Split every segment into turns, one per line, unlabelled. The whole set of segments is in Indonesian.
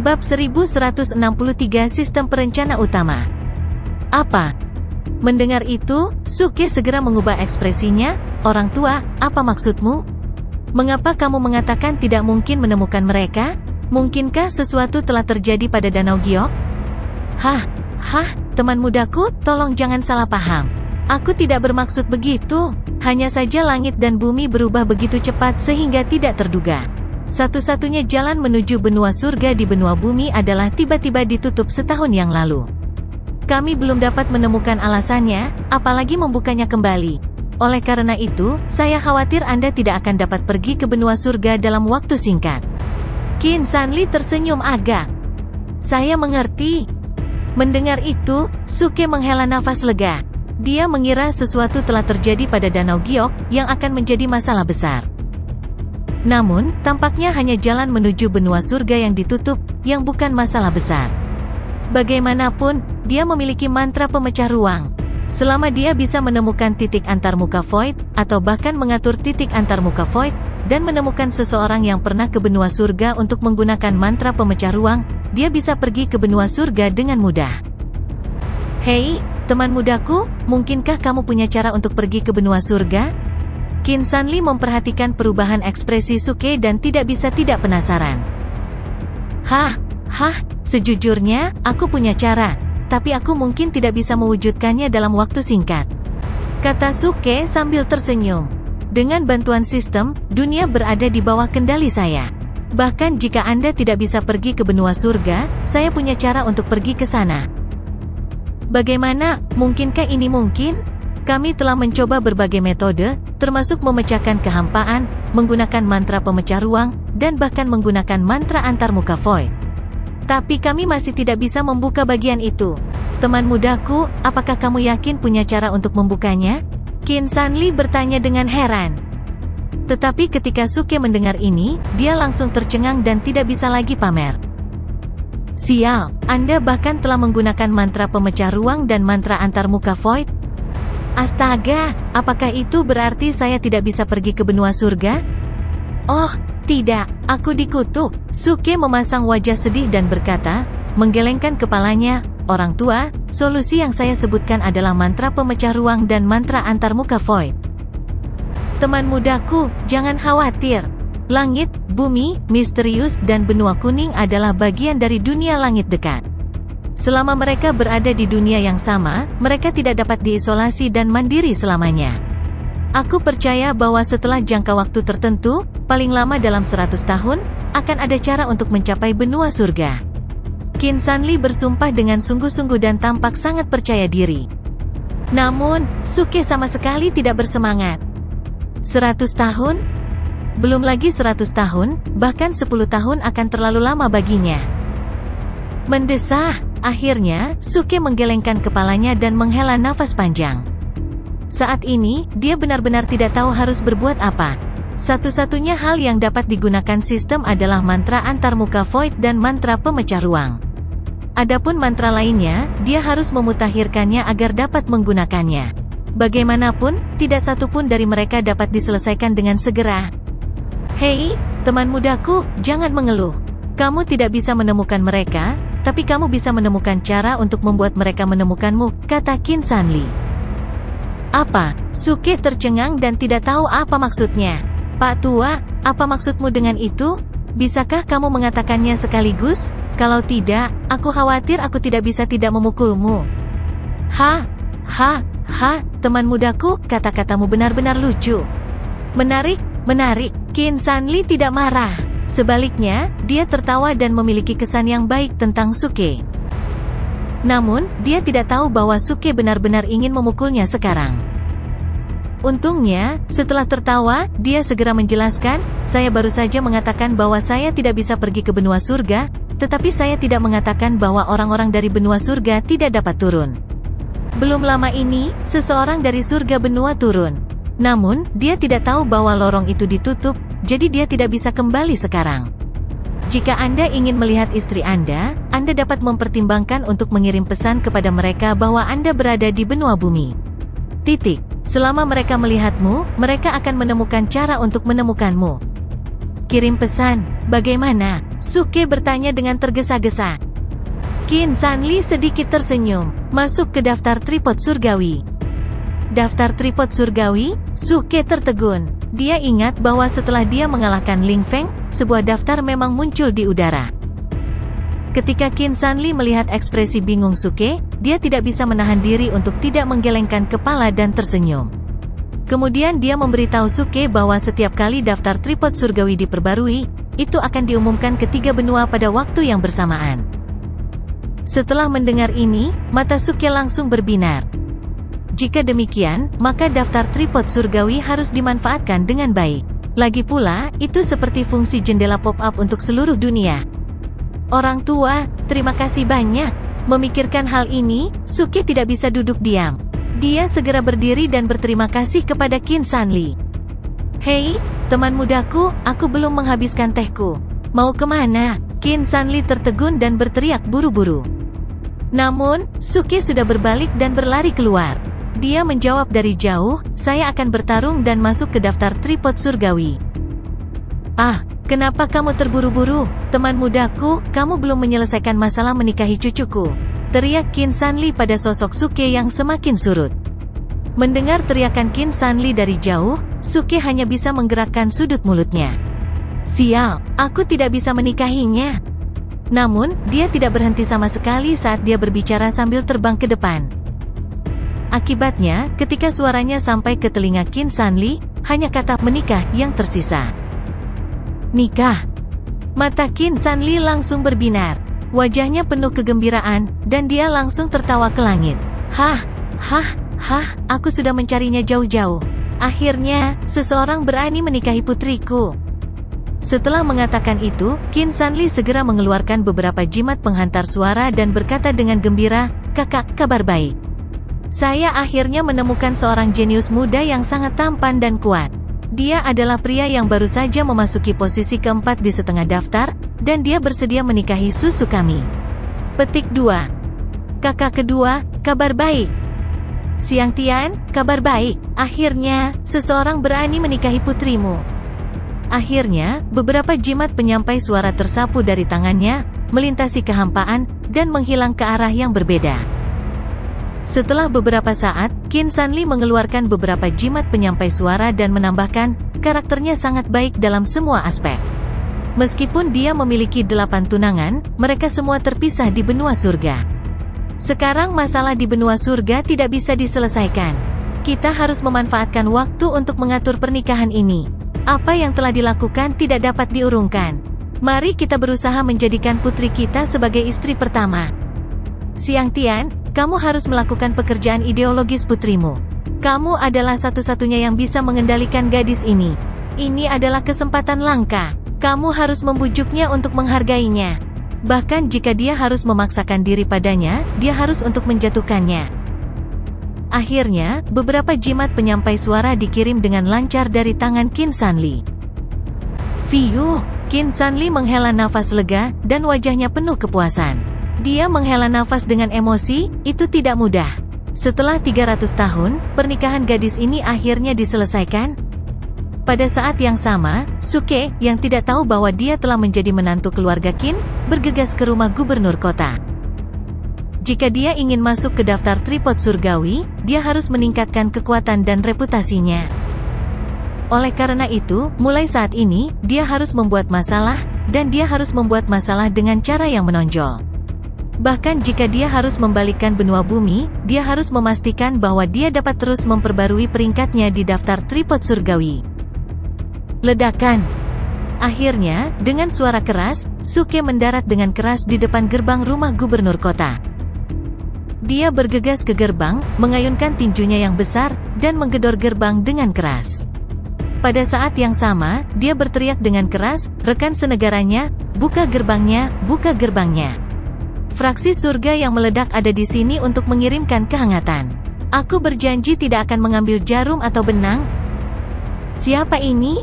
Bab 1163 Sistem Perencana Utama. Apa? Mendengar itu, Suke segera mengubah ekspresinya. Orang tua, apa maksudmu? Mengapa kamu mengatakan tidak mungkin menemukan mereka? Mungkinkah sesuatu telah terjadi pada Danau Giok? Hah, teman mudaku, tolong jangan salah paham. Aku tidak bermaksud begitu. Hanya saja langit dan bumi berubah begitu cepat sehingga tidak terduga. Satu-satunya jalan menuju benua surga di benua bumi adalah tiba-tiba ditutup setahun yang lalu. Kami belum dapat menemukan alasannya, apalagi membukanya kembali. Oleh karena itu, saya khawatir Anda tidak akan dapat pergi ke benua surga dalam waktu singkat. Qin Sanli tersenyum agak. Saya mengerti. Mendengar itu, Suke menghela nafas lega. Dia mengira sesuatu telah terjadi pada Danau Giok, yang akan menjadi masalah besar. Namun, tampaknya hanya jalan menuju benua surga yang ditutup, yang bukan masalah besar. Bagaimanapun, dia memiliki mantra pemecah ruang. Selama dia bisa menemukan titik antarmuka void, atau bahkan mengatur titik antarmuka void, dan menemukan seseorang yang pernah ke benua surga untuk menggunakan mantra pemecah ruang, dia bisa pergi ke benua surga dengan mudah. Hei, teman mudaku, mungkinkah kamu punya cara untuk pergi ke benua surga? Qin Sanli memperhatikan perubahan ekspresi Suke dan tidak bisa tidak penasaran. Sejujurnya, aku punya cara, tapi aku mungkin tidak bisa mewujudkannya dalam waktu singkat, kata Suke sambil tersenyum. Dengan bantuan sistem, dunia berada di bawah kendali saya. Bahkan jika Anda tidak bisa pergi ke benua surga, saya punya cara untuk pergi ke sana. Bagaimana, mungkinkah ini mungkin? Kami telah mencoba berbagai metode, termasuk memecahkan kehampaan, menggunakan mantra pemecah ruang, dan bahkan menggunakan mantra antarmuka void. Tapi kami masih tidak bisa membuka bagian itu. Teman mudaku, apakah kamu yakin punya cara untuk membukanya? Qin Sanli bertanya dengan heran. Tetapi ketika Suke mendengar ini, dia langsung tercengang dan tidak bisa lagi pamer. Sial, Anda bahkan telah menggunakan mantra pemecah ruang dan mantra antarmuka void? Astaga, apakah itu berarti saya tidak bisa pergi ke benua surga? Oh, tidak, aku dikutuk. Suke memasang wajah sedih dan berkata, menggelengkan kepalanya, orang tua, solusi yang saya sebutkan adalah mantra pemecah ruang dan mantra antarmuka void. Teman mudaku, jangan khawatir. Langit, bumi, misterius, dan benua kuning adalah bagian dari dunia langit dekat. Selama mereka berada di dunia yang sama, mereka tidak dapat diisolasi dan mandiri selamanya. Aku percaya bahwa setelah jangka waktu tertentu, paling lama dalam 100 tahun, akan ada cara untuk mencapai benua surga. Qin Sanli bersumpah dengan sungguh-sungguh dan tampak sangat percaya diri. Namun, Suke sama sekali tidak bersemangat. 100 tahun? Belum lagi 100 tahun, bahkan 10 tahun akan terlalu lama baginya. Mendesah. Akhirnya, Suke menggelengkan kepalanya dan menghela nafas panjang. Saat ini, dia benar-benar tidak tahu harus berbuat apa. Satu-satunya hal yang dapat digunakan sistem adalah mantra antarmuka void dan mantra pemecah ruang. Adapun mantra lainnya, dia harus memutakhirkannya agar dapat menggunakannya. Bagaimanapun, tidak satupun dari mereka dapat diselesaikan dengan segera. Hei, teman mudaku, jangan mengeluh. Kamu tidak bisa menemukan mereka, tapi kamu bisa menemukan cara untuk membuat mereka menemukanmu, kata Qin Sanli. Apa? Suke tercengang dan tidak tahu apa maksudnya. Pak tua, apa maksudmu dengan itu? Bisakah kamu mengatakannya sekaligus? Kalau tidak, aku khawatir aku tidak bisa tidak memukulmu. Teman mudaku, kata-katamu benar-benar lucu. Menarik. Qin Sanli tidak marah. Sebaliknya, dia tertawa dan memiliki kesan yang baik tentang Suke. Namun, dia tidak tahu bahwa Suke benar-benar ingin memukulnya sekarang. Untungnya, setelah tertawa, dia segera menjelaskan, saya baru saja mengatakan bahwa saya tidak bisa pergi ke benua surga, tetapi saya tidak mengatakan bahwa orang-orang dari benua surga tidak dapat turun. Belum lama ini, seseorang dari surga benua turun. Namun, dia tidak tahu bahwa lorong itu ditutup, jadi dia tidak bisa kembali sekarang. Jika Anda ingin melihat istri Anda dapat mempertimbangkan untuk mengirim pesan kepada mereka bahwa Anda berada di benua bumi. Selama mereka melihatmu, mereka akan menemukan cara untuk menemukanmu. Kirim pesan, bagaimana? Suke bertanya dengan tergesa-gesa. Qin Sanli sedikit tersenyum. Masuk ke daftar tripod surgawi. Daftar tripod surgawi? Suke tertegun. Dia ingat bahwa setelah dia mengalahkan Ling Feng, sebuah daftar memang muncul di udara. Ketika Qin Sanli melihat ekspresi bingung Suke, dia tidak bisa menahan diri untuk tidak menggelengkan kepala dan tersenyum. Kemudian dia memberitahu Suke bahwa setiap kali daftar tripod surgawi diperbarui, itu akan diumumkan ke 3 benua pada waktu yang bersamaan. Setelah mendengar ini, mata Suke langsung berbinar. Jika demikian, maka daftar tripod surgawi harus dimanfaatkan dengan baik. Lagi pula, itu seperti fungsi jendela pop-up untuk seluruh dunia. Orang tua, terima kasih banyak. Memikirkan hal ini, Suke tidak bisa duduk diam. Dia segera berdiri dan berterima kasih kepada Qin Sanli. Hei, teman mudaku, aku belum menghabiskan tehku. Mau kemana? Qin Sanli tertegun dan berteriak buru-buru. Namun, Suke sudah berbalik dan berlari keluar. Dia menjawab dari jauh, saya akan bertarung dan masuk ke daftar tripod surgawi. Ah, kenapa kamu terburu-buru? Teman mudaku, kamu belum menyelesaikan masalah menikahi cucuku. Teriak Qin Sanli pada sosok Suke yang semakin surut. Mendengar teriakan Qin Sanli dari jauh, Suke hanya bisa menggerakkan sudut mulutnya. Sial, aku tidak bisa menikahinya. Namun, dia tidak berhenti sama sekali saat dia berbicara sambil terbang ke depan. Akibatnya, ketika suaranya sampai ke telinga Qin Sanli, hanya kata menikah yang tersisa. Nikah. Mata Qin Sanli langsung berbinar. Wajahnya penuh kegembiraan, dan dia langsung tertawa ke langit. Hah, aku sudah mencarinya jauh-jauh. Akhirnya, seseorang berani menikahi putriku. Setelah mengatakan itu, Qin Sanli segera mengeluarkan beberapa jimat penghantar suara dan berkata dengan gembira, kakak, kabar baik. Saya akhirnya menemukan seorang jenius muda yang sangat tampan dan kuat. Dia adalah pria yang baru saja memasuki posisi keempat di setengah daftar, dan dia bersedia menikahi susu kami. Petik 2. Kakak kedua, kabar baik. Siang Tian, kabar baik. Akhirnya, seseorang berani menikahi putrimu. Akhirnya, beberapa jimat penyampai suara tersapu dari tangannya, melintasi kehampaan, dan menghilang ke arah yang berbeda. Setelah beberapa saat, Qin Sanli mengeluarkan beberapa jimat penyampai suara dan menambahkan, karakternya sangat baik dalam semua aspek. Meskipun dia memiliki 8 tunangan, mereka semua terpisah di benua surga. Sekarang masalah di benua surga tidak bisa diselesaikan. Kita harus memanfaatkan waktu untuk mengatur pernikahan ini. Apa yang telah dilakukan tidak dapat diurungkan. Mari kita berusaha menjadikan putri kita sebagai istri pertama. Siang Tian, kamu harus melakukan pekerjaan ideologis putrimu. Kamu adalah satu-satunya yang bisa mengendalikan gadis ini. Ini adalah kesempatan langka. Kamu harus membujuknya untuk menghargainya. Bahkan jika dia harus memaksakan diri padanya, dia harus untuk menjatuhkannya. Akhirnya, beberapa jimat penyampai suara dikirim dengan lancar dari tangan Qin Sanli. Fiuh, Qin Sanli menghela nafas lega, dan wajahnya penuh kepuasan. Dia menghela nafas dengan emosi, itu tidak mudah. Setelah 300 tahun, pernikahan gadis ini akhirnya diselesaikan. Pada saat yang sama, Suke, yang tidak tahu bahwa dia telah menjadi menantu keluarga Qin, bergegas ke rumah gubernur kota. Jika dia ingin masuk ke daftar tripod surgawi, dia harus meningkatkan kekuatan dan reputasinya. Oleh karena itu, mulai saat ini, dia harus membuat masalah, dan dia harus membuat masalah dengan cara yang menonjol. Bahkan jika dia harus membalikkan benua bumi, dia harus memastikan bahwa dia dapat terus memperbarui peringkatnya di daftar tripod surgawi. Ledakan. Akhirnya, dengan suara keras, Suke mendarat dengan keras di depan gerbang rumah gubernur kota. Dia bergegas ke gerbang, mengayunkan tinjunya yang besar, dan menggedor gerbang dengan keras. Pada saat yang sama, dia berteriak dengan keras, rekan senegaranya, buka gerbangnya, buka gerbangnya. Fraksi surga yang meledak ada di sini untuk mengirimkan kehangatan. Aku berjanji tidak akan mengambil jarum atau benang. Siapa ini?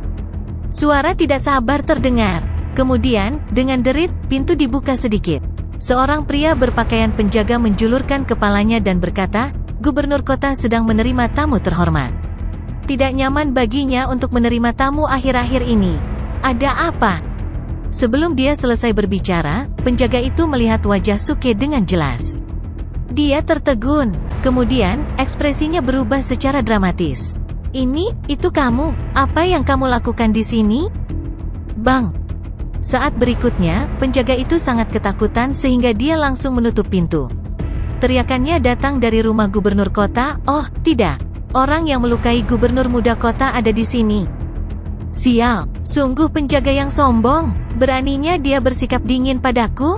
Suara tidak sabar terdengar. Kemudian, dengan derit, pintu dibuka sedikit. Seorang pria berpakaian penjaga menjulurkan kepalanya dan berkata, gubernur kota sedang menerima tamu terhormat. Tidak nyaman baginya untuk menerima tamu akhir-akhir ini. Ada apa? Sebelum dia selesai berbicara, penjaga itu melihat wajah Suke dengan jelas. Dia tertegun, kemudian, ekspresinya berubah secara dramatis. Itu kamu, apa yang kamu lakukan di sini? Bang! Saat berikutnya, penjaga itu sangat ketakutan sehingga dia langsung menutup pintu. Teriakannya datang dari rumah gubernur kota, oh, tidak. Orang yang melukai gubernur muda kota ada di sini. Sial, sungguh penjaga yang sombong. Beraninya dia bersikap dingin padaku?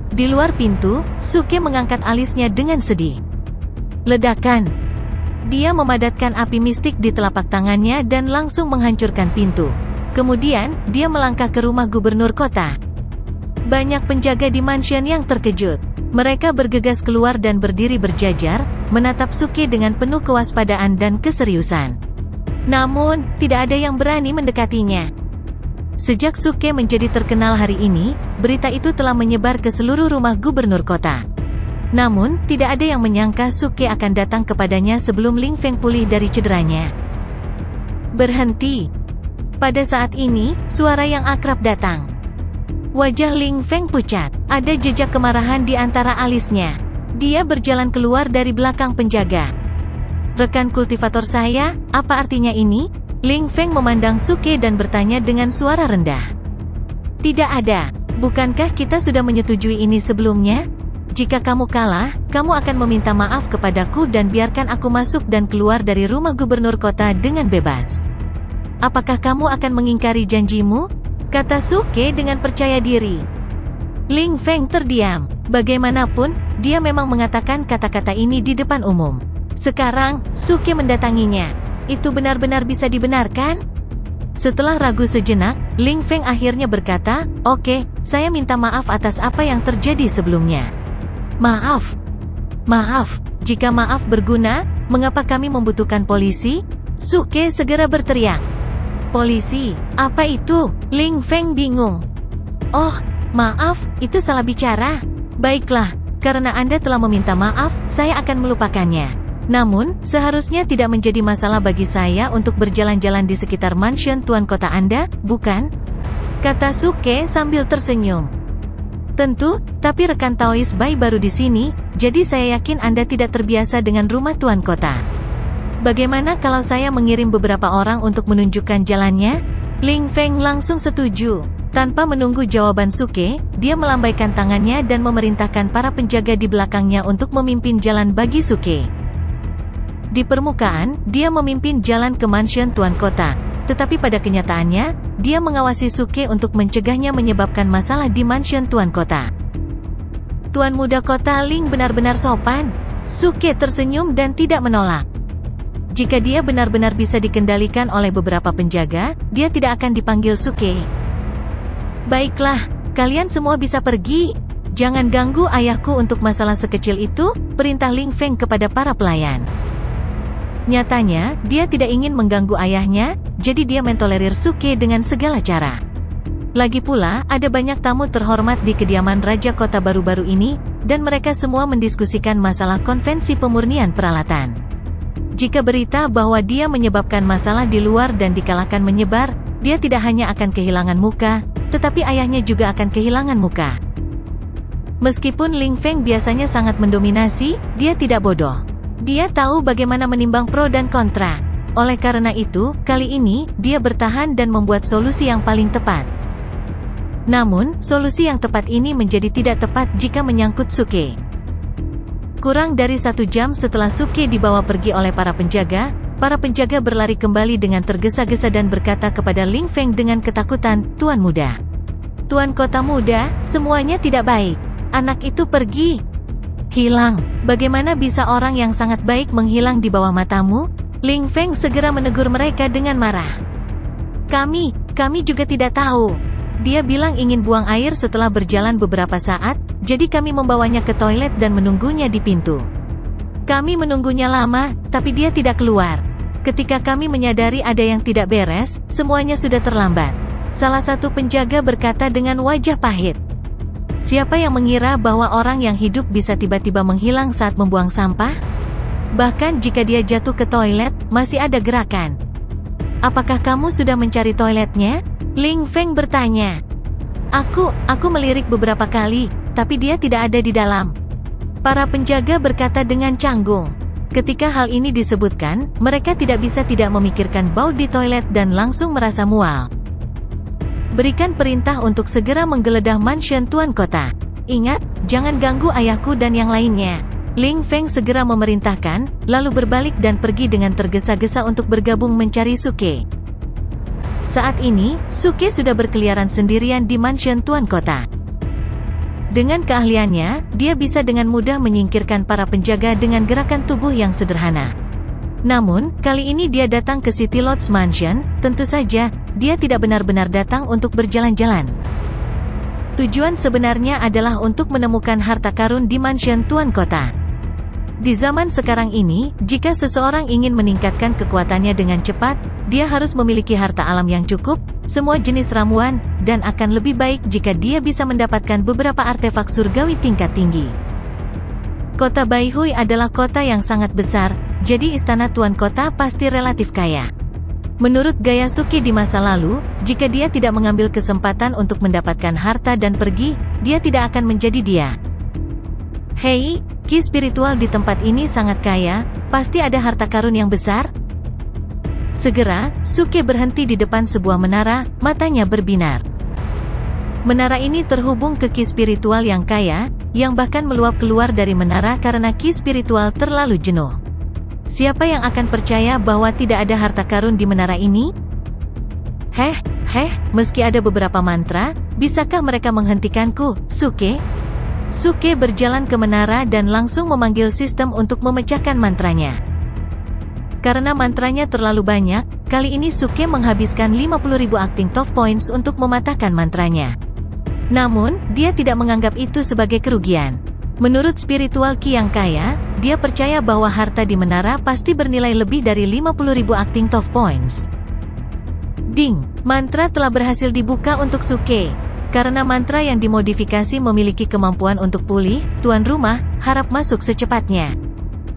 Di luar pintu, Suke mengangkat alisnya dengan sedih. Ledakan. Dia memadatkan api mistik di telapak tangannya dan langsung menghancurkan pintu. Kemudian, dia melangkah ke rumah gubernur kota. Banyak penjaga di mansion yang terkejut. Mereka bergegas keluar dan berdiri berjajar, menatap Suke dengan penuh kewaspadaan dan keseriusan. Namun, tidak ada yang berani mendekatinya. Sejak Suke menjadi terkenal hari ini, berita itu telah menyebar ke seluruh rumah gubernur kota. Namun, tidak ada yang menyangka Suke akan datang kepadanya sebelum Ling Feng pulih dari cederanya. Berhenti. Pada saat ini, suara yang akrab datang. Wajah Ling Feng pucat. Ada jejak kemarahan di antara alisnya. Dia berjalan keluar dari belakang penjaga. Rekan kultivator saya, apa artinya ini? Ling Feng memandang Suke dan bertanya dengan suara rendah. Tidak ada. Bukankah kita sudah menyetujui ini sebelumnya? Jika kamu kalah, kamu akan meminta maaf kepadaku dan biarkan aku masuk dan keluar dari rumah gubernur kota dengan bebas. Apakah kamu akan mengingkari janjimu? Kata Suke dengan percaya diri. Ling Feng terdiam. Bagaimanapun, dia memang mengatakan kata-kata ini di depan umum. Sekarang, Suke mendatanginya. Itu benar-benar bisa dibenarkan? Setelah ragu sejenak, Ling Feng akhirnya berkata, "Oke, saya minta maaf atas apa yang terjadi sebelumnya." Maaf. Maaf, jika maaf berguna, mengapa kami membutuhkan polisi? Suke segera berteriak. Polisi, apa itu? Ling Feng bingung. Oh, maaf, itu salah bicara. Baiklah, karena Anda telah meminta maaf, saya akan melupakannya. Namun, seharusnya tidak menjadi masalah bagi saya untuk berjalan-jalan di sekitar mansion tuan kota Anda, bukan? Kata Suke sambil tersenyum. Tentu, tapi rekan Taois Bai baru di sini, jadi saya yakin Anda tidak terbiasa dengan rumah tuan kota. Bagaimana kalau saya mengirim beberapa orang untuk menunjukkan jalannya? Ling Feng langsung setuju. Tanpa menunggu jawaban Suke, dia melambaikan tangannya dan memerintahkan para penjaga di belakangnya untuk memimpin jalan bagi Suke. Di permukaan, dia memimpin jalan ke mansion tuan kota. Tetapi pada kenyataannya, dia mengawasi Suke untuk mencegahnya menyebabkan masalah di mansion tuan kota. Tuan muda kota Ling benar-benar sopan. Suke tersenyum dan tidak menolak. Jika dia benar-benar bisa dikendalikan oleh beberapa penjaga, dia tidak akan dipanggil Suke. Baiklah, kalian semua bisa pergi. Jangan ganggu ayahku untuk masalah sekecil itu, perintah Ling Feng kepada para pelayan. Nyatanya, dia tidak ingin mengganggu ayahnya, jadi dia mentolerir Suke dengan segala cara. Lagi pula, ada banyak tamu terhormat di kediaman Raja Kota baru-baru ini, dan mereka semua mendiskusikan masalah konvensi pemurnian peralatan. Jika berita bahwa dia menyebabkan masalah di luar dan dikalahkan menyebar, dia tidak hanya akan kehilangan muka, tetapi ayahnya juga akan kehilangan muka. Meskipun Ling Feng biasanya sangat mendominasi, dia tidak bodoh. Dia tahu bagaimana menimbang pro dan kontra. Oleh karena itu, kali ini, dia bertahan dan membuat solusi yang paling tepat. Namun, solusi yang tepat ini menjadi tidak tepat jika menyangkut Suke. Kurang dari 1 jam setelah Suke dibawa pergi oleh para penjaga berlari kembali dengan tergesa-gesa dan berkata kepada Ling Feng dengan ketakutan, "Tuan muda. Tuan kota muda, semuanya tidak baik. Anak itu pergi. Hilang. Bagaimana bisa orang yang sangat baik menghilang di bawah matamu?" Ling Feng segera menegur mereka dengan marah. Kami juga tidak tahu. Dia bilang ingin buang air setelah berjalan beberapa saat, jadi kami membawanya ke toilet dan menunggunya di pintu. Kami menunggunya lama, tapi dia tidak keluar. Ketika kami menyadari ada yang tidak beres, semuanya sudah terlambat. Salah satu penjaga berkata dengan wajah pahit. Siapa yang mengira bahwa orang yang hidup bisa tiba-tiba menghilang saat membuang sampah? Bahkan jika dia jatuh ke toilet, masih ada gerakan. apakah kamu sudah mencari toiletnya? Ling Feng bertanya. Aku melirik beberapa kali, tapi dia tidak ada di dalam. Para penjaga berkata dengan canggung. Ketika hal ini disebutkan, mereka tidak bisa tidak memikirkan bau di toilet dan langsung merasa mual. Berikan perintah untuk segera menggeledah mansion Tuan Kota. Ingat, jangan ganggu ayahku dan yang lainnya. Ling Feng segera memerintahkan, lalu berbalik dan pergi dengan tergesa-gesa untuk bergabung mencari Suke. Saat ini, Suke sudah berkeliaran sendirian di mansion Tuan Kota. Dengan keahliannya, dia bisa dengan mudah menyingkirkan para penjaga dengan gerakan tubuh yang sederhana. Namun, kali ini dia datang ke City Lodge Mansion, tentu saja, dia tidak benar-benar datang untuk berjalan-jalan. Tujuan sebenarnya adalah untuk menemukan harta karun di mansion Tuan Kota. Di zaman sekarang ini, jika seseorang ingin meningkatkan kekuatannya dengan cepat, dia harus memiliki harta alam yang cukup, semua jenis ramuan, dan akan lebih baik jika dia bisa mendapatkan beberapa artefak surgawi tingkat tinggi. Kota Baihui adalah kota yang sangat besar, jadi istana Tuan Kota pasti relatif kaya. Menurut gaya Suke di masa lalu, jika dia tidak mengambil kesempatan untuk mendapatkan harta dan pergi, dia tidak akan menjadi dia. Hei, ki spiritual di tempat ini sangat kaya, pasti ada harta karun yang besar? Segera, Suke berhenti di depan sebuah menara, matanya berbinar. Menara ini terhubung ke ki spiritual yang kaya, yang bahkan meluap keluar dari menara karena ki spiritual terlalu jenuh. Siapa yang akan percaya bahwa tidak ada harta karun di menara ini? Meski ada beberapa mantra, bisakah mereka menghentikanku, Suke? Suke berjalan ke menara dan langsung memanggil sistem untuk memecahkan mantranya. Karena mantranya terlalu banyak, kali ini Suke menghabiskan 50.000 acting top points untuk mematahkan mantranya. Namun, dia tidak menganggap itu sebagai kerugian. Menurut spiritual ki yang kaya, dia percaya bahwa harta di menara pasti bernilai lebih dari 50.000 acting top points. Ding! Mantra telah berhasil dibuka untuk Suke. Karena mantra yang dimodifikasi memiliki kemampuan untuk pulih, tuan rumah harap masuk secepatnya.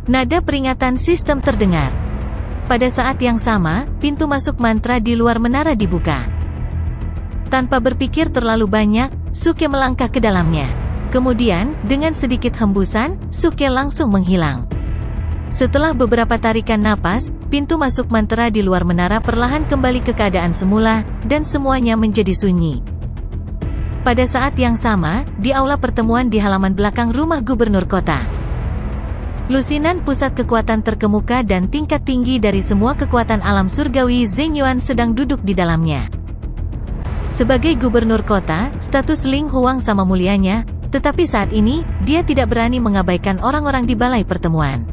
Nada peringatan sistem terdengar. Pada saat yang sama, pintu masuk mantra di luar menara dibuka. Tanpa berpikir terlalu banyak, Suke melangkah ke dalamnya. Kemudian, dengan sedikit hembusan, Suke langsung menghilang. Setelah beberapa tarikan napas, pintu masuk mantra di luar menara perlahan kembali ke keadaan semula, dan semuanya menjadi sunyi. Pada saat yang sama, di aula pertemuan di halaman belakang rumah gubernur kota. Lusinan pusat kekuatan terkemuka dan tingkat tinggi dari semua kekuatan alam surgawi Zeng Yuan sedang duduk di dalamnya. Sebagai gubernur kota, status Ling Huang sama mulianya, tetapi saat ini, dia tidak berani mengabaikan orang-orang di balai pertemuan.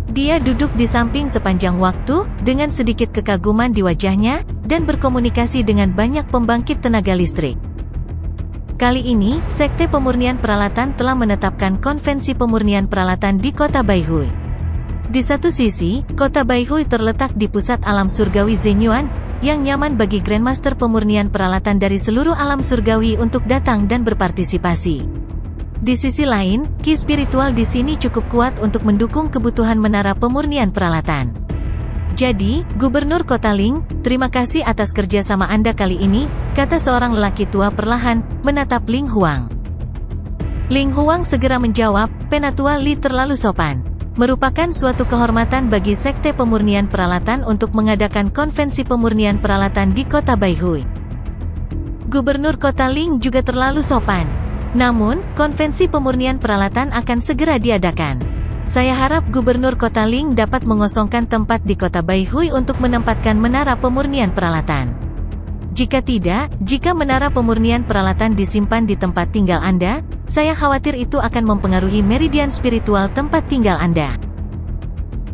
Dia duduk di samping sepanjang waktu, dengan sedikit kekaguman di wajahnya, dan berkomunikasi dengan banyak pembangkit tenaga listrik. Kali ini, Sekte Pemurnian Peralatan telah menetapkan konvensi pemurnian peralatan di kota Baihui. Di satu sisi, kota Baihui terletak di pusat alam surgawi Zeng Yuan, yang nyaman bagi Grandmaster pemurnian peralatan dari seluruh alam surgawi untuk datang dan berpartisipasi. Di sisi lain, ki spiritual di sini cukup kuat untuk mendukung kebutuhan menara pemurnian peralatan. Jadi, Gubernur Kota Ling, terima kasih atas kerjasama Anda kali ini, kata seorang lelaki tua perlahan, menatap Ling Huang. Ling Huang segera menjawab, Penatua Li terlalu sopan. Merupakan suatu kehormatan bagi Sekte Pemurnian Peralatan untuk mengadakan konvensi pemurnian peralatan di kota Baihui. Gubernur Kota Ling juga terlalu sopan. Namun, konvensi pemurnian peralatan akan segera diadakan. Saya harap Gubernur Kota Ling dapat mengosongkan tempat di kota Baihui untuk menempatkan menara pemurnian peralatan. Jika tidak, jika menara pemurnian peralatan disimpan di tempat tinggal Anda, saya khawatir itu akan mempengaruhi meridian spiritual tempat tinggal Anda.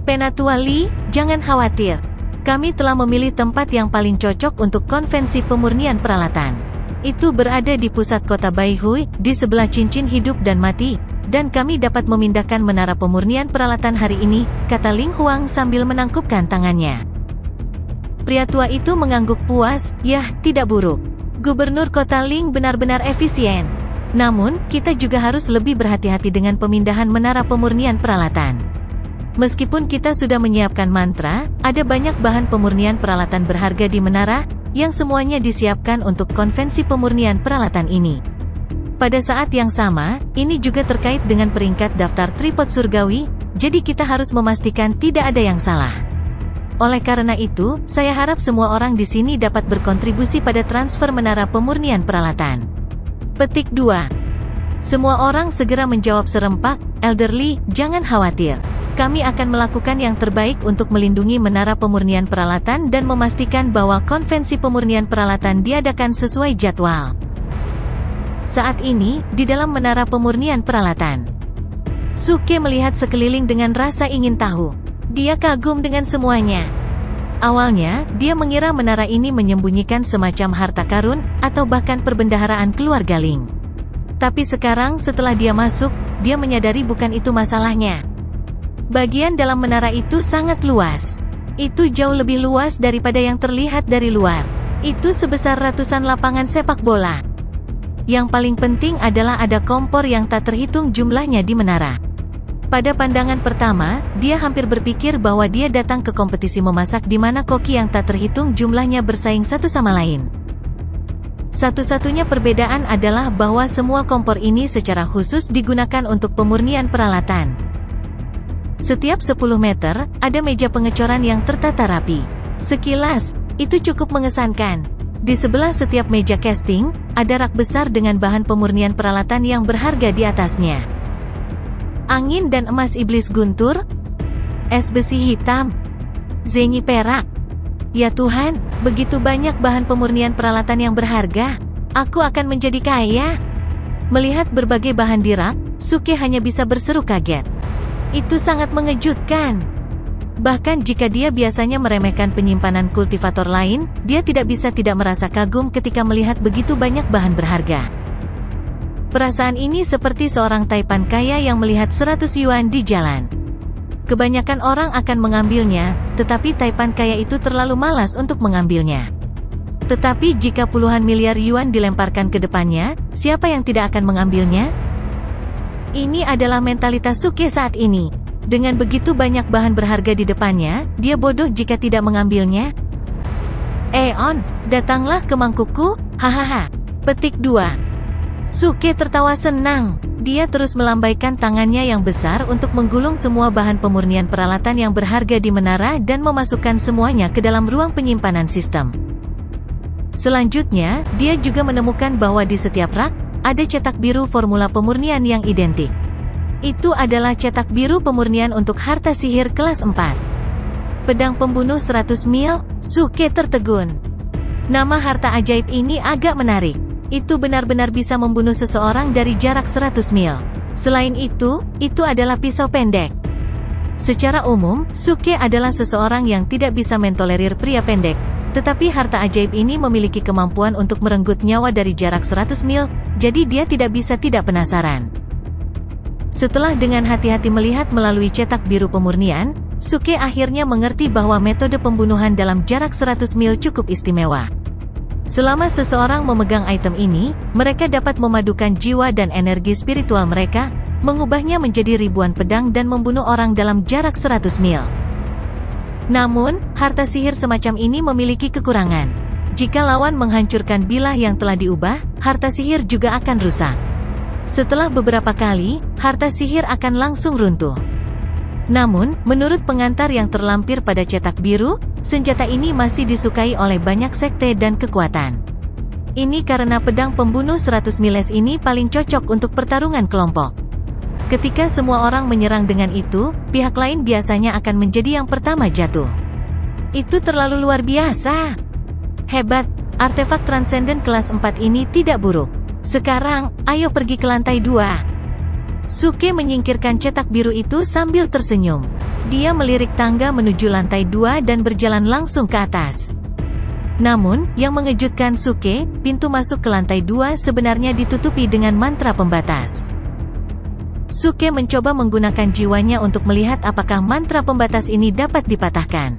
Penatua Li, jangan khawatir. Kami telah memilih tempat yang paling cocok untuk konvensi pemurnian peralatan. Itu berada di pusat kota Baihui, di sebelah cincin hidup dan mati, dan kami dapat memindahkan menara pemurnian peralatan hari ini, kata Ling Huang sambil menangkupkan tangannya. Pria tua itu mengangguk puas, yah, tidak buruk. Gubernur Kota Ling benar-benar efisien. Namun, kita juga harus lebih berhati-hati dengan pemindahan menara pemurnian peralatan. Meskipun kita sudah menyiapkan mantra, ada banyak bahan pemurnian peralatan berharga di menara, yang semuanya disiapkan untuk konvensi pemurnian peralatan ini. Pada saat yang sama, ini juga terkait dengan peringkat daftar tripod surgawi, jadi kita harus memastikan tidak ada yang salah. Oleh karena itu, saya harap semua orang di sini dapat berkontribusi pada transfer menara pemurnian peralatan. Petik 2. Semua orang segera menjawab serempak, Elderly, jangan khawatir. Kami akan melakukan yang terbaik untuk melindungi menara pemurnian peralatan dan memastikan bahwa konvensi pemurnian peralatan diadakan sesuai jadwal. Saat ini, di dalam menara pemurnian peralatan, Suke melihat sekeliling dengan rasa ingin tahu. Dia kagum dengan semuanya. Awalnya, dia mengira menara ini menyembunyikan semacam harta karun, atau bahkan perbendaharaan keluarga Ling. Tapi sekarang setelah dia masuk, dia menyadari bukan itu masalahnya. Bagian dalam menara itu sangat luas. Itu jauh lebih luas daripada yang terlihat dari luar. Itu sebesar ratusan lapangan sepak bola. Yang paling penting adalah ada kompor yang tak terhitung jumlahnya di menara. Pada pandangan pertama, dia hampir berpikir bahwa dia datang ke kompetisi memasak di mana koki yang tak terhitung jumlahnya bersaing satu sama lain. Satu-satunya perbedaan adalah bahwa semua kompor ini secara khusus digunakan untuk pemurnian peralatan. Setiap 10 meter, ada meja pengecoran yang tertata rapi. Sekilas, itu cukup mengesankan. Di sebelah setiap meja casting, ada rak besar dengan bahan pemurnian peralatan yang berharga di atasnya. Angin dan emas iblis guntur, es besi hitam, zengi perak. Ya Tuhan, begitu banyak bahan pemurnian peralatan yang berharga. Aku akan menjadi kaya. Melihat berbagai bahan di rak, Suke hanya bisa berseru kaget. Itu sangat mengejutkan. Bahkan jika dia biasanya meremehkan penyimpanan kultivator lain, dia tidak bisa tidak merasa kagum ketika melihat begitu banyak bahan berharga. Perasaan ini seperti seorang taipan kaya yang melihat 100 yuan di jalan. Kebanyakan orang akan mengambilnya, tetapi taipan kaya itu terlalu malas untuk mengambilnya. Tetapi jika puluhan miliar yuan dilemparkan ke depannya, siapa yang tidak akan mengambilnya? Ini adalah mentalitas Suke saat ini. Dengan begitu banyak bahan berharga di depannya, dia bodoh jika tidak mengambilnya. On, datanglah ke mangkukku, hahaha. Petik 2. Suke tertawa senang. Dia terus melambaikan tangannya yang besar untuk menggulung semua bahan pemurnian peralatan yang berharga di menara dan memasukkan semuanya ke dalam ruang penyimpanan sistem. Selanjutnya, dia juga menemukan bahwa di setiap rak, ada cetak biru formula pemurnian yang identik. Itu adalah cetak biru pemurnian untuk harta sihir kelas 4. Pedang pembunuh 100 mil, Suke tertegun. Nama harta ajaib ini agak menarik. Itu benar-benar bisa membunuh seseorang dari jarak 100 mil. Selain itu adalah pisau pendek. Secara umum, Suke adalah seseorang yang tidak bisa mentolerir pria pendek. Tetapi harta ajaib ini memiliki kemampuan untuk merenggut nyawa dari jarak 100 mil, jadi dia tidak bisa tidak penasaran. Setelah dengan hati-hati melihat melalui cetak biru pemurnian, Suke akhirnya mengerti bahwa metode pembunuhan dalam jarak 100 mil cukup istimewa. Selama seseorang memegang item ini, mereka dapat memadukan jiwa dan energi spiritual mereka, mengubahnya menjadi ribuan pedang dan membunuh orang dalam jarak 100 mil. Namun, harta sihir semacam ini memiliki kekurangan. Jika lawan menghancurkan bilah yang telah diubah, harta sihir juga akan rusak. Setelah beberapa kali, harta sihir akan langsung runtuh. Namun, menurut pengantar yang terlampir pada cetak biru, senjata ini masih disukai oleh banyak sekte dan kekuatan. Ini karena pedang pembunuh 100 miles ini paling cocok untuk pertarungan kelompok. Ketika semua orang menyerang dengan itu, pihak lain biasanya akan menjadi yang pertama jatuh. Itu terlalu luar biasa. Hebat, artefak transenden kelas 4 ini tidak buruk. Sekarang, ayo pergi ke lantai 2. Suke menyingkirkan cetak biru itu sambil tersenyum. Dia melirik tangga menuju lantai 2 dan berjalan langsung ke atas. Namun, yang mengejutkan Suke, pintu masuk ke lantai 2 sebenarnya ditutupi dengan mantra pembatas. Suke mencoba menggunakan jiwanya untuk melihat apakah mantra pembatas ini dapat dipatahkan.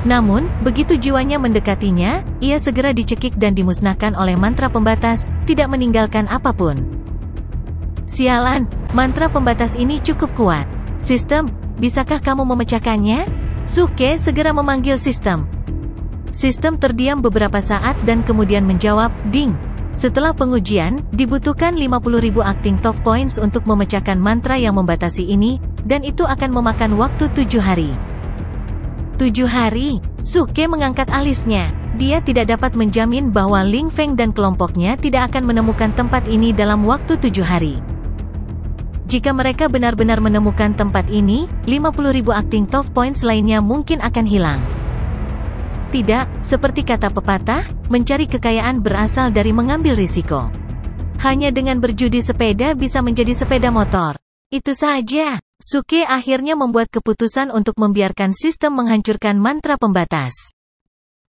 Namun, begitu jiwanya mendekatinya, ia segera dicekik dan dimusnahkan oleh mantra pembatas, tidak meninggalkan apapun. Sialan, mantra pembatas ini cukup kuat. Sistem, bisakah kamu memecahkannya? Suke segera memanggil sistem. Sistem terdiam beberapa saat dan kemudian menjawab, ding. Setelah pengujian, dibutuhkan 50.000 acting top points untuk memecahkan mantra yang membatasi ini, dan itu akan memakan waktu 7 hari. 7 hari? Suke mengangkat alisnya. Dia tidak dapat menjamin bahwa Ling Feng dan kelompoknya tidak akan menemukan tempat ini dalam waktu 7 hari. Jika mereka benar-benar menemukan tempat ini, 50.000 acting top points lainnya mungkin akan hilang. Tidak, seperti kata pepatah, mencari kekayaan berasal dari mengambil risiko. Hanya dengan berjudi sepeda bisa menjadi sepeda motor. Itu saja. Suke akhirnya membuat keputusan untuk membiarkan sistem menghancurkan mantra pembatas.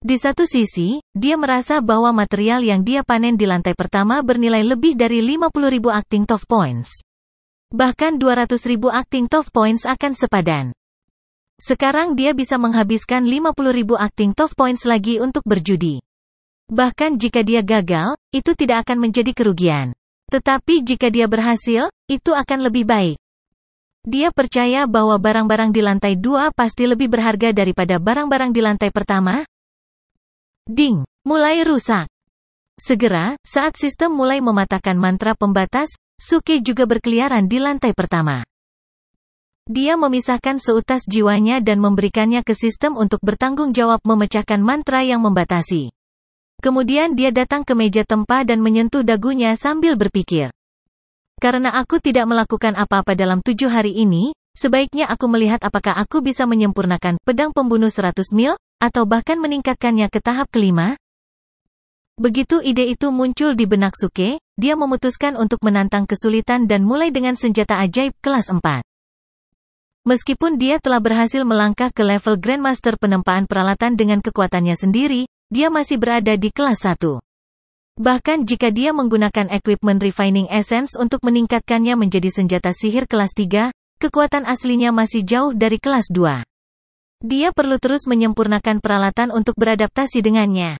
Di satu sisi, dia merasa bahwa material yang dia panen di lantai pertama bernilai lebih dari 50.000 acting top points. Bahkan 200.000 acting top points akan sepadan. Sekarang dia bisa menghabiskan 50.000 acting top points lagi untuk berjudi. Bahkan jika dia gagal, itu tidak akan menjadi kerugian. Tetapi jika dia berhasil, itu akan lebih baik. Dia percaya bahwa barang-barang di lantai 2 pasti lebih berharga daripada barang-barang di lantai pertama. Ding! Mulai rusak. Segera, saat sistem mulai mematahkan mantra pembatas, Suke juga berkeliaran di lantai pertama. Dia memisahkan seutas jiwanya dan memberikannya ke sistem untuk bertanggung jawab memecahkan mantra yang membatasi. Kemudian dia datang ke meja tempa dan menyentuh dagunya sambil berpikir. Karena aku tidak melakukan apa-apa dalam 7 hari ini, sebaiknya aku melihat apakah aku bisa menyempurnakan pedang pembunuh 100 mil, atau bahkan meningkatkannya ke tahap kelima. Begitu ide itu muncul di benak Suke, dia memutuskan untuk menantang kesulitan dan mulai dengan senjata ajaib kelas 4. Meskipun dia telah berhasil melangkah ke level Grandmaster penempaan peralatan dengan kekuatannya sendiri, dia masih berada di kelas 1. Bahkan jika dia menggunakan equipment Refining Essence untuk meningkatkannya menjadi senjata sihir kelas 3, kekuatan aslinya masih jauh dari kelas 2. Dia perlu terus menyempurnakan peralatan untuk beradaptasi dengannya.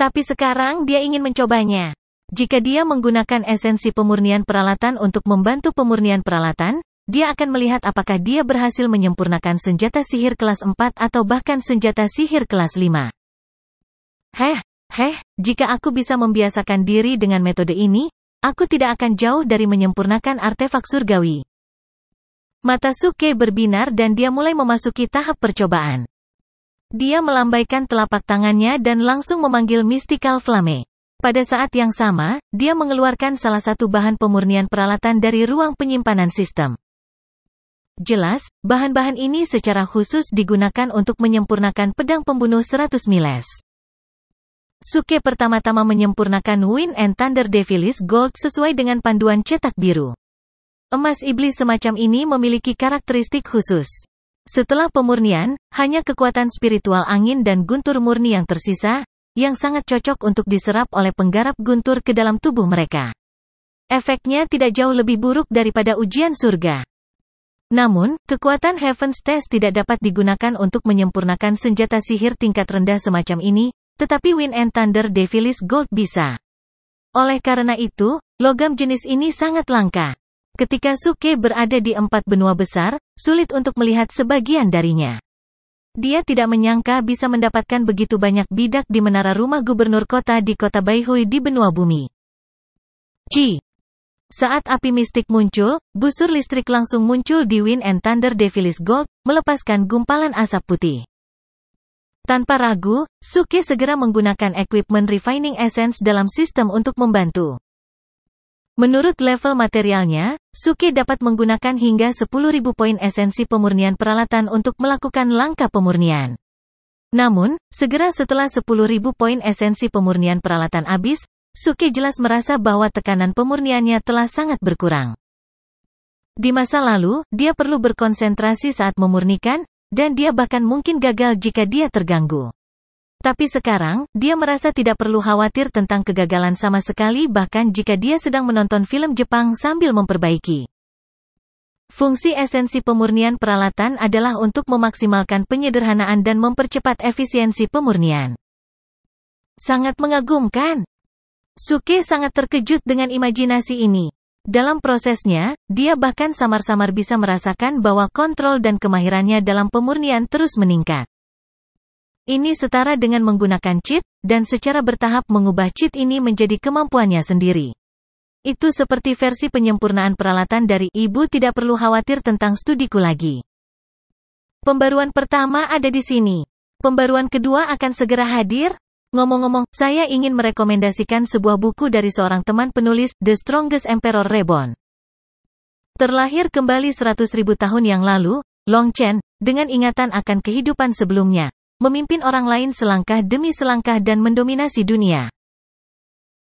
Tapi sekarang dia ingin mencobanya. Jika dia menggunakan esensi pemurnian peralatan untuk membantu pemurnian peralatan, dia akan melihat apakah dia berhasil menyempurnakan senjata sihir kelas 4 atau bahkan senjata sihir kelas 5. Jika aku bisa membiasakan diri dengan metode ini, aku tidak akan jauh dari menyempurnakan artefak surgawi. Mata Suke berbinar dan dia mulai memasuki tahap percobaan. Dia melambaikan telapak tangannya dan langsung memanggil Mystical Flame. Pada saat yang sama, dia mengeluarkan salah satu bahan pemurnian peralatan dari ruang penyimpanan sistem. Jelas, bahan-bahan ini secara khusus digunakan untuk menyempurnakan pedang pembunuh 100 miles. Suke pertama-tama menyempurnakan Wind and Thunder Devilis Gold sesuai dengan panduan cetak biru. Emas iblis semacam ini memiliki karakteristik khusus. Setelah pemurnian, hanya kekuatan spiritual angin dan guntur murni yang tersisa, yang sangat cocok untuk diserap oleh penggarap guntur ke dalam tubuh mereka. Efeknya tidak jauh lebih buruk daripada ujian surga. Namun, kekuatan Heaven's Test tidak dapat digunakan untuk menyempurnakan senjata sihir tingkat rendah semacam ini, tetapi Wind and Thunder Devilis Gold bisa. Oleh karena itu, logam jenis ini sangat langka. Ketika Suke berada di 4 benua besar, sulit untuk melihat sebagian darinya. Dia tidak menyangka bisa mendapatkan begitu banyak bidak di menara rumah gubernur kota di kota Baihui di benua bumi. Saat api mistik muncul, busur listrik langsung muncul di Wind and Thunder Devilis Gold, melepaskan gumpalan asap putih. Tanpa ragu, Suke segera menggunakan equipment Refining Essence dalam sistem untuk membantu. Menurut level materialnya, Suke dapat menggunakan hingga 10.000 poin esensi pemurnian peralatan untuk melakukan langkah pemurnian. Namun, segera setelah 10.000 poin esensi pemurnian peralatan habis, Suke jelas merasa bahwa tekanan pemurniannya telah sangat berkurang. Di masa lalu, dia perlu berkonsentrasi saat memurnikan, dan dia bahkan mungkin gagal jika dia terganggu. Tapi sekarang, dia merasa tidak perlu khawatir tentang kegagalan sama sekali bahkan jika dia sedang menonton film Jepang sambil memperbaiki. Fungsi esensi pemurnian peralatan adalah untuk memaksimalkan penyederhanaan dan mempercepat efisiensi pemurnian. Sangat mengagumkan. Suke sangat terkejut dengan imajinasi ini. Dalam prosesnya, dia bahkan samar-samar bisa merasakan bahwa kontrol dan kemahirannya dalam pemurnian terus meningkat. Ini setara dengan menggunakan cheat, dan secara bertahap mengubah cheat ini menjadi kemampuannya sendiri. Itu seperti versi penyempurnaan peralatan dari ibu, tidak perlu khawatir tentang studiku lagi. Pembaruan pertama ada di sini. Pembaruan kedua akan segera hadir. Ngomong-ngomong, saya ingin merekomendasikan sebuah buku dari seorang teman penulis, The Strongest Emperor Reborn. Terlahir kembali 100.000 tahun yang lalu, Long Chen, dengan ingatan akan kehidupan sebelumnya, memimpin orang lain selangkah demi selangkah dan mendominasi dunia.